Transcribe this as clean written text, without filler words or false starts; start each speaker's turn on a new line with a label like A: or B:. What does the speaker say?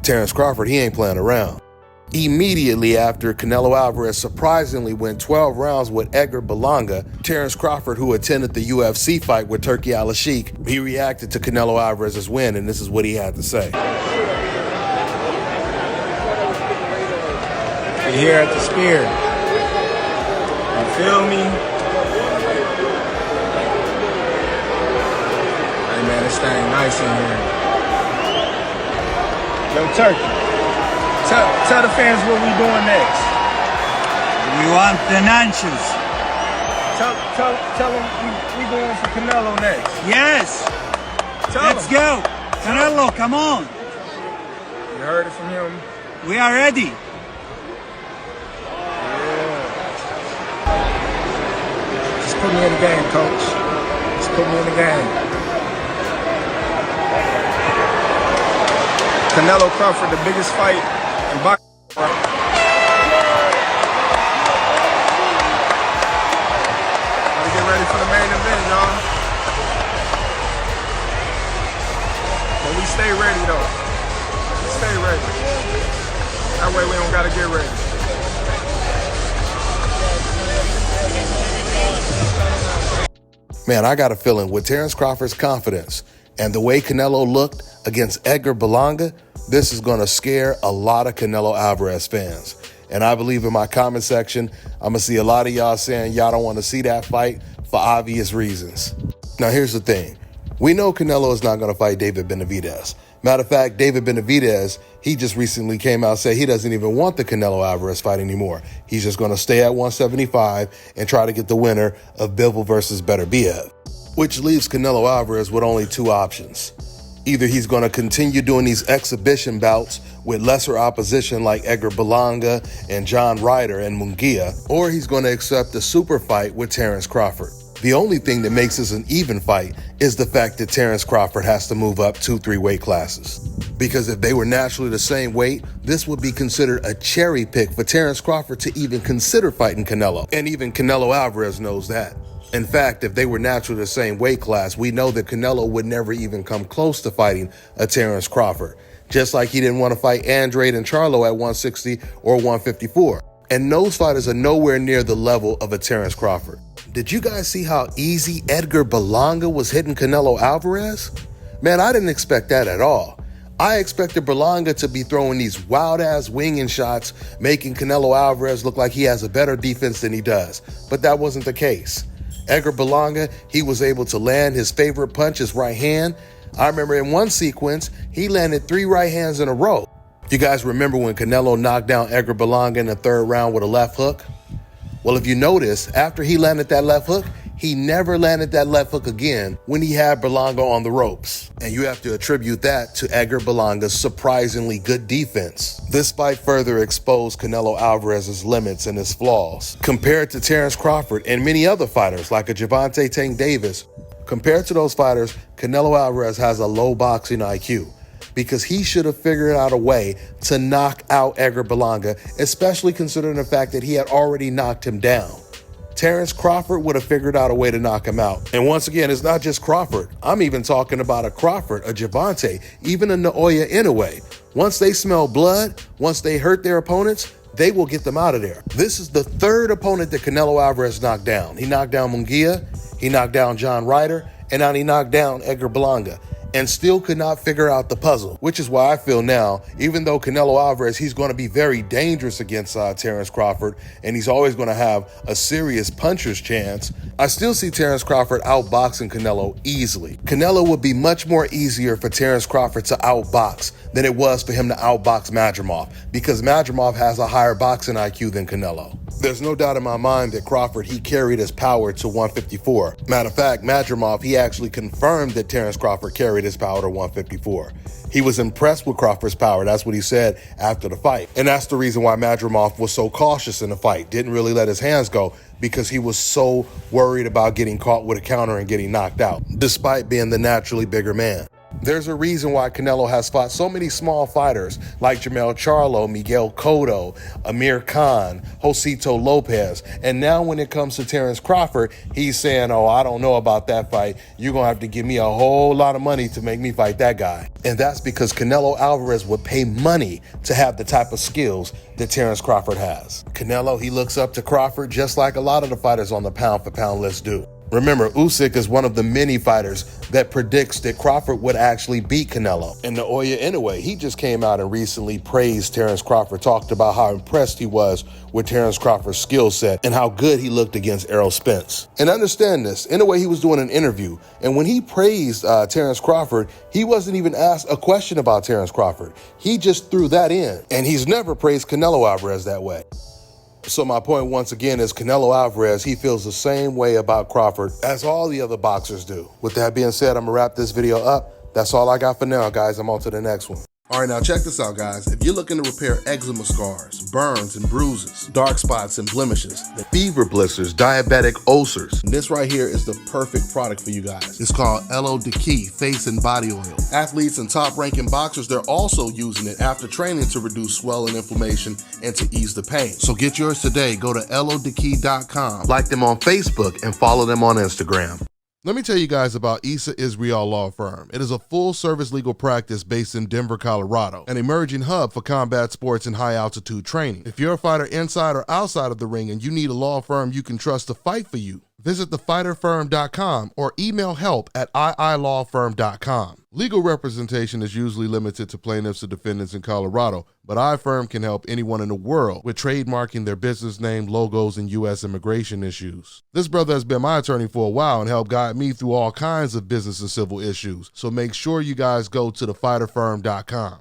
A: Terence Crawford, he ain't playing around. Immediately after Canelo Alvarez surprisingly went 12 rounds with Edgar Berlanga, Terence Crawford, who attended the UFC fight with Turki Al-Sheikh, he reacted to Canelo Alvarez's win, and this is what he had to say.
B: We're here at the Spear. You feel me? Hey man, this thing nice in here. Yo, Turkey. Tell the fans what we doing next.
C: We want the nachos.
B: Tell them we going for Canelo next.
C: Yes. Let's go. Canelo, come on.
B: You heard it from him.
C: We are ready.
B: Yeah. Just put me in the game, coach. Just put me in the game. Canelo Crawford, the biggest fight in boxing. Gotta get ready for the main event, y'all. But we stay ready, though. We stay ready. That way we don't gotta get ready.
A: Man, I got a feeling with Terence Crawford's confidence and the way Canelo looked against Edgar Berlanga, this is going to scare a lot of Canelo Alvarez fans. And I believe in my comment section, I'm going to see a lot of y'all saying y'all don't want to see that fight for obvious reasons. Now, here's the thing. We know Canelo is not going to fight David Benavidez. Matter of fact, David Benavidez, he just recently came out and said he doesn't even want the Canelo Alvarez fight anymore. He's just going to stay at 175 and try to get the winner of Bivol versus Beterbiev, which leaves Canelo Alvarez with only two options. Either he's going to continue doing these exhibition bouts with lesser opposition like Edgar Berlanga and John Ryder and Munguia, or he's going to accept a super fight with Terence Crawford. The only thing that makes this an even fight is the fact that Terence Crawford has to move up 2-3 weight classes. Because if they were naturally the same weight, this would be considered a cherry pick for Terence Crawford to even consider fighting Canelo. And even Canelo Alvarez knows that. In fact, if they were naturally the same weight class, we know that Canelo would never even come close to fighting a Terence Crawford. Just like he didn't want to fight Andrade and Charlo at 160 or 154. And those fighters are nowhere near the level of a Terence Crawford. Did you guys see how easy Edgar Berlanga was hitting Canelo Alvarez? Man, I didn't expect that at all. I expected Berlanga to be throwing these wild-ass winging shots, making Canelo Alvarez look like he has a better defense than he does. But that wasn't the case. Edgar Berlanga, he was able to land his favorite punch, his right hand. I remember in one sequence, he landed 3 right hands in a row. You guys remember when Canelo knocked down Edgar Berlanga in the 3rd round with a left hook? Well, if you notice, after he landed that left hook, he never landed that left hook again when he had Berlanga on the ropes. And you have to attribute that to Edgar Berlanga's surprisingly good defense. This fight further exposed Canelo Alvarez's limits and his flaws. Compared to Terence Crawford and many other fighters like a Gervonta Tank Davis, compared to those fighters, Canelo Alvarez has a low boxing IQ because he should have figured out a way to knock out Edgar Berlanga, especially considering the fact that he had already knocked him down. Terence Crawford would have figured out a way to knock him out. And once again, it's not just Crawford. I'm even talking about a Crawford, a Gervonta, even a Naoya Inoue. Once they smell blood, once they hurt their opponents, they will get them out of there. This is the 3rd opponent that Canelo Alvarez knocked down. He knocked down Munguia, he knocked down John Ryder, and now he knocked down Edgar Berlanga. And still could not figure out the puzzle, which is why I feel now, even though Canelo Alvarez, he's going to be very dangerous against Terence Crawford, and he's always going to have a serious puncher's chance, I still see Terence Crawford outboxing Canelo easily. Canelo would be much more easier for Terence Crawford to outbox than it was for him to outbox Madrimov, because Madrimov has a higher boxing IQ than Canelo. There's no doubt in my mind that Crawford, he carried his power to 154. Matter of fact, Madrimov, he actually confirmed that Terence Crawford carried his power to 154. He was impressed with Crawford's power. That's what he said after the fight. And that's the reason why Madrimov was so cautious in the fight, didn't really let his hands go, because he was so worried about getting caught with a counter and getting knocked out, despite being the naturally bigger man. There's a reason why Canelo has fought so many small fighters like Jermell Charlo, Miguel Cotto, Amir Khan, Josito Lopez. And now when it comes to Terence Crawford, he's saying, oh, I don't know about that fight. You're going to have to give me a whole lot of money to make me fight that guy. And that's because Canelo Alvarez would pay money to have the type of skills that Terence Crawford has. Canelo, he looks up to Crawford just like a lot of the fighters on the pound-for-pound list do. Remember, Usyk is one of the many fighters that predicts that Crawford would actually beat Canelo. And Naoya Inoue, he just came out and recently praised Terence Crawford, talked about how impressed he was with Terence Crawford's skill set and how good he looked against Errol Spence. And understand this, Inoue, he was doing an interview, and when he praised Terence Crawford, he wasn't even asked a question about Terence Crawford. He just threw that in, and he's never praised Canelo Alvarez that way. So my point once again is Canelo Alvarez, he feels the same way about Crawford as all the other boxers do. With that being said, I'm gonna wrap this video up. That's all I got for now, guys. I'm on to the next one. All right, now check this out, guys. If you're looking to repair eczema scars, burns and bruises, dark spots and blemishes, fever blisters, diabetic ulcers, this right here is the perfect product for you guys. It's called Elo Diki Face and Body Oil. Athletes and top-ranking boxers, they're also using it after training to reduce swelling, inflammation, and to ease the pain. So get yours today. Go to elodiki.com, like them on Facebook, and follow them on Instagram. Let me tell you guys about Issa Israel Law Firm. It is a full-service legal practice based in Denver, Colorado, an emerging hub for combat sports and high-altitude training. If you're a fighter inside or outside of the ring and you need a law firm you can trust to fight for you, visit thefighterfirm.com or email help@iilawfirm.com. Legal representation is usually limited to plaintiffs or defendants in Colorado, but iFirm can help anyone in the world with trademarking their business name, logos, and U.S. immigration issues. This brother has been my attorney for a while and helped guide me through all kinds of business and civil issues, so make sure you guys go to thefighterfirm.com.